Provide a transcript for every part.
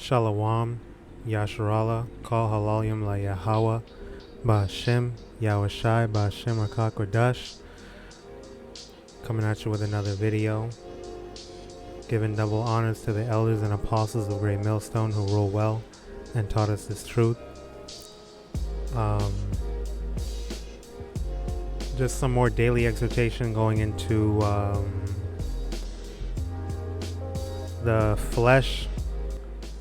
Shalom, Yasharallah, Call HALALYAM la YAHAWAH, BAHASHAM, YAHAWASHI, BAHASHAM QADASH. Coming at you with another video, giving double honors to the elders and apostles of Great Millstone who rule well and taught us this truth. Just some more daily exhortation going into the flesh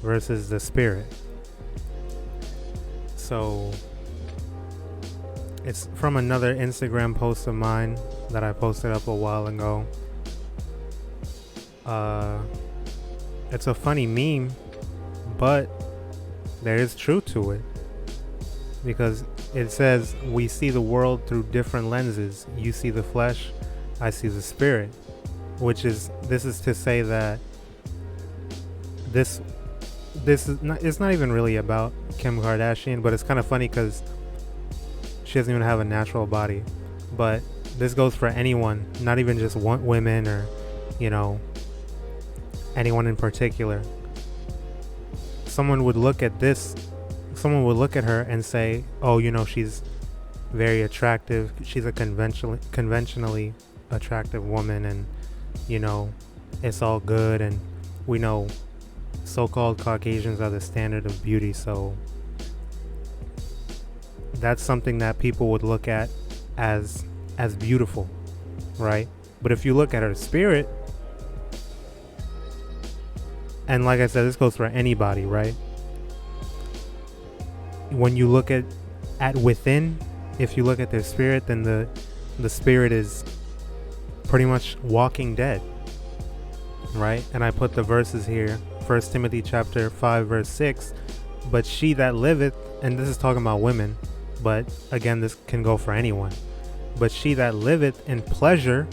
versus the spirit. So it's from another Instagram post of mine that I posted up a while ago. It's a funny meme, but there is truth to it, because it says we see the world through different lenses. You see the flesh, I see the spirit, this is to say that this is not, it's not even really about Kim Kardashian, but it's kind of funny because she doesn't even have a natural body. But this goes for anyone, not even just women or, anyone in particular. Someone would look at her and say, oh, she's very attractive. She's a conventionally attractive woman, and, it's all good. And we know so-called Caucasians are the standard of beauty, so that's something that people would look at as beautiful, right? But if you look at her spirit, and like I said, this goes for anybody, right? When you look at within, if you look at their spirit, then the spirit is pretty much walking dead, right? And I put the verses here. 1 Timothy chapter 5 verse 6, but she that liveth, and this is talking about women, but again this can go for anyone, but she that liveth in pleasure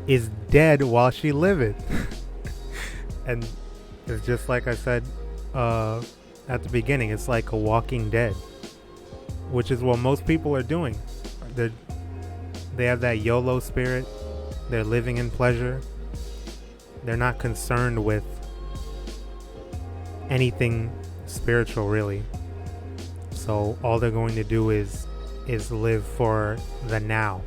is dead while she liveth. And it's just like I said at the beginning, it's like a walking dead, which is what most people are doing. They have that YOLO spirit. They're living in pleasure. They're not concerned with anything spiritual, really. So all they're going to do is live for the now,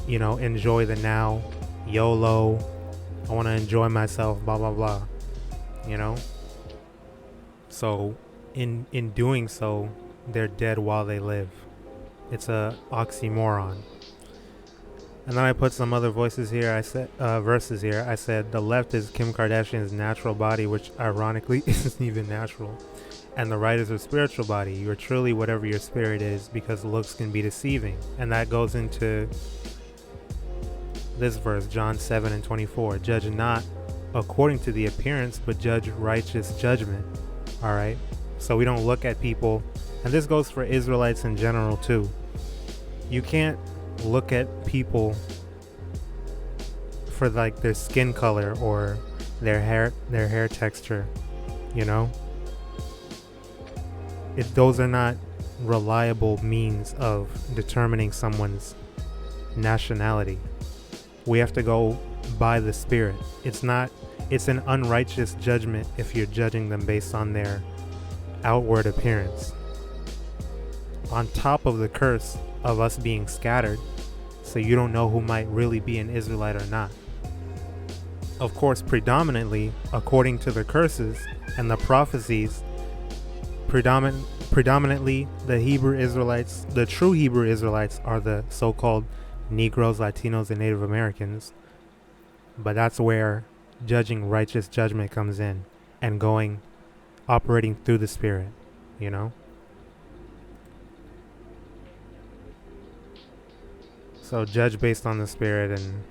enjoy the now. YOLO, I want to enjoy myself, blah blah blah, so in doing so, they're dead while they live. It's a oxymoron. And then I put some other verses here. I said the left is Kim Kardashian's natural body, which ironically isn't even natural, and the right is her spiritual body. You are truly whatever your spirit is, because looks can be deceiving. And that goes into this verse, John 7:24. Judge not according to the appearance, but judge righteous judgment. All right. So we don't look at people, and this goes for Israelites in general too. You can't look at people for like their skin color or their hair texture, those are not reliable means of determining someone's nationality. We have to go by the spirit. It's an unrighteous judgment if you're judging them based on their outward appearance, on top of the curse of us being scattered, so you don't know who might really be an Israelite or not. Of course, predominantly, according to the curses and the prophecies, predominantly the Hebrew Israelites, the true Hebrew Israelites, are the so-called Negroes, Latinos, and Native Americans. But that's where judging righteous judgment comes in, and operating through the spirit, So judge based on the spirit, and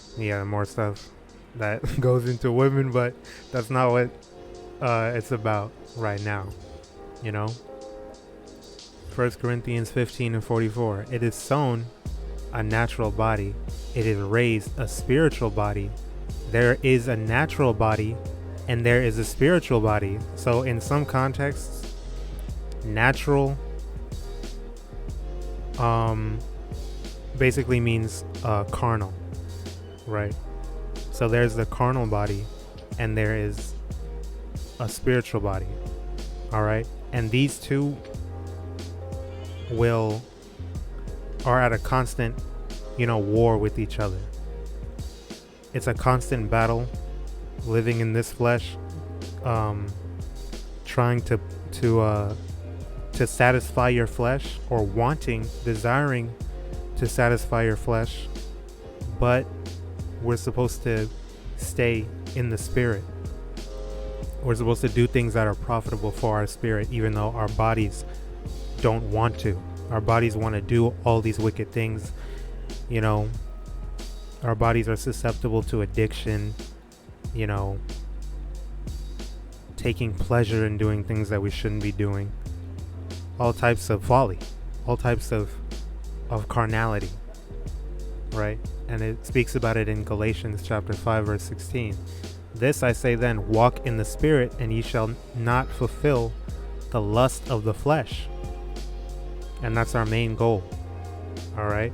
more stuff that goes into women, but that's not what it's about right now. 1 Corinthians 15:44. It is sown a natural body, it is raised a spiritual body. There is a natural body and there is a spiritual body. So in some contexts, natural basically means carnal, right? So there's the carnal body and there is a spiritual body. All right. And these two are at a constant, war with each other. It's a constant battle, living in this flesh, trying to satisfy your flesh, or desiring to satisfy your flesh. But we're supposed to stay in the spirit. We're supposed to do things that are profitable for our spirit, even though our bodies don't want to. Our bodies want to do all these wicked things. Our bodies are susceptible to addiction, taking pleasure in doing things that we shouldn't be doing. All types of folly, all types of carnality, right? And it speaks about it in Galatians chapter 5, verse 16. This I say then, walk in the spirit, and ye shall not fulfill the lust of the flesh. And that's our main goal. All right.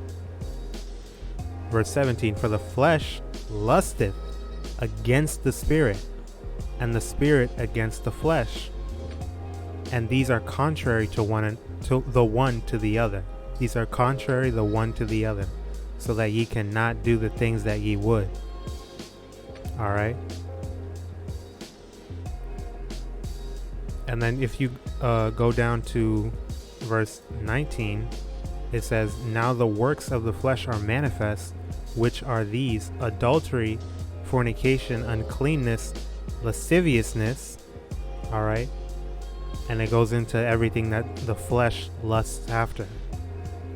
Verse 17, for the flesh lusteth against the spirit, and the spirit against the flesh. And these are contrary to the one to the other. These are contrary the one to the other, so that ye cannot do the things that ye would. All right. And then if you go down to verse 19, it says, now the works of the flesh are manifest, which are these: adultery, fornication, uncleanness, lasciviousness. All right. And it goes into everything that the flesh lusts after.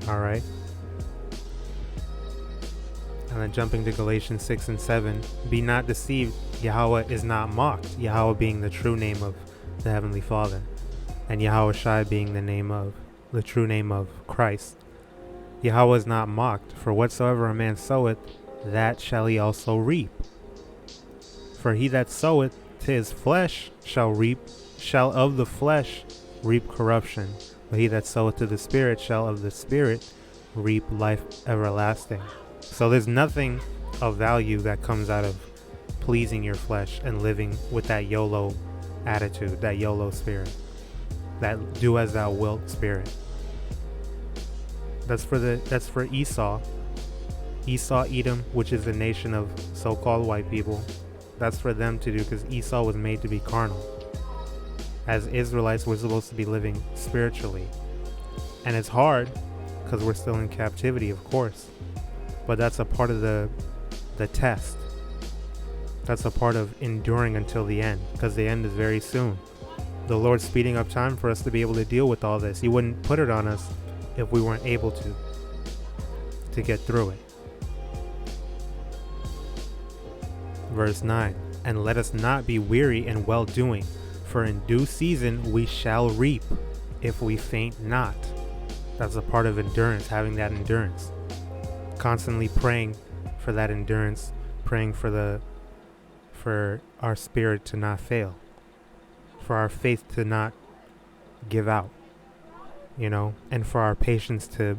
All right. And then jumping to Galatians 6 and 7, be not deceived, Yahweh is not mocked. Yahweh being the true name of the Heavenly Father, and YAHAWASHI being the true name of Christ. Yahweh is not mocked, for whatsoever a man soweth, that shall he also reap. For he that soweth to his flesh shall of the flesh reap corruption, but he that soweth to the Spirit shall of the Spirit reap life everlasting. So there's nothing of value that comes out of pleasing your flesh and living with that YOLO attitude, that YOLO spirit, that do as thou wilt spirit. That's for Esau, Edom, which is the nation of so-called white people. That's for them to do, because Esau was made to be carnal. As Israelites, we're supposed to be living spiritually. And it's hard because we're still in captivity, of course. But that's a part of the test. That's a part of enduring until the end, because the end is very soon. The Lord's speeding up time for us to be able to deal with all this. He wouldn't put it on us if we weren't able to get through it. Verse 9, and let us not be weary in well-doing, for in due season we shall reap, if we faint not. That's a part of endurance, having that endurance. Constantly praying for that endurance, praying for our spirit to not fail, for our faith to not give out, and for our patience to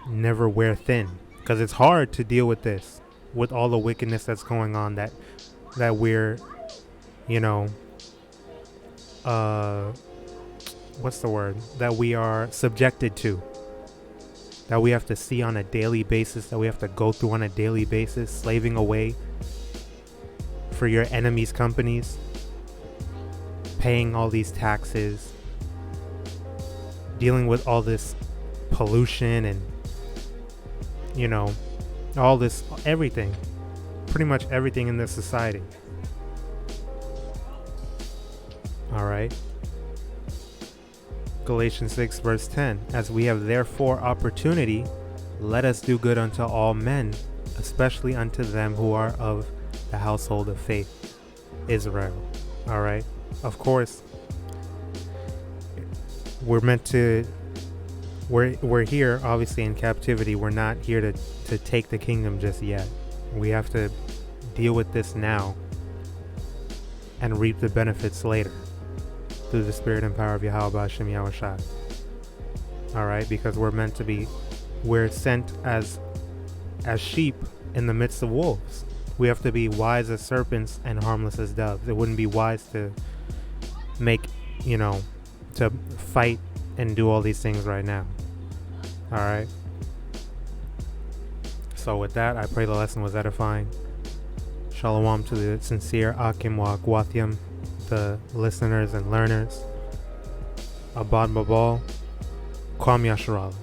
never wear thin, because it's hard to deal with this, with all the wickedness that's going on, that we're, what's the word, that we are subjected to, that we have to see on a daily basis, that we have to go through on a daily basis, slaving away for your enemies' companies, paying all these taxes, dealing with all this pollution and, all this, everything, pretty much everything in this society. All right. Galatians 6 verse 10, as we have therefore opportunity, let us do good unto all men, especially unto them who are of the household of faith, Israel. All right. Of course, we're here obviously in captivity. We're not here to take the kingdom just yet. We have to deal with this now and reap the benefits later through the spirit and power of YAHAWADAH Yahawashi. All right, because we're sent as sheep in the midst of wolves. We have to be wise as serpents and harmless as doves. It wouldn't be wise to make to fight and do all these things right now. All right. So with that, I pray the lesson was edifying. Shalom to the sincere Akim wa Akwathiam, the listeners and learners. Abad Babal, Kwam Yasharallah.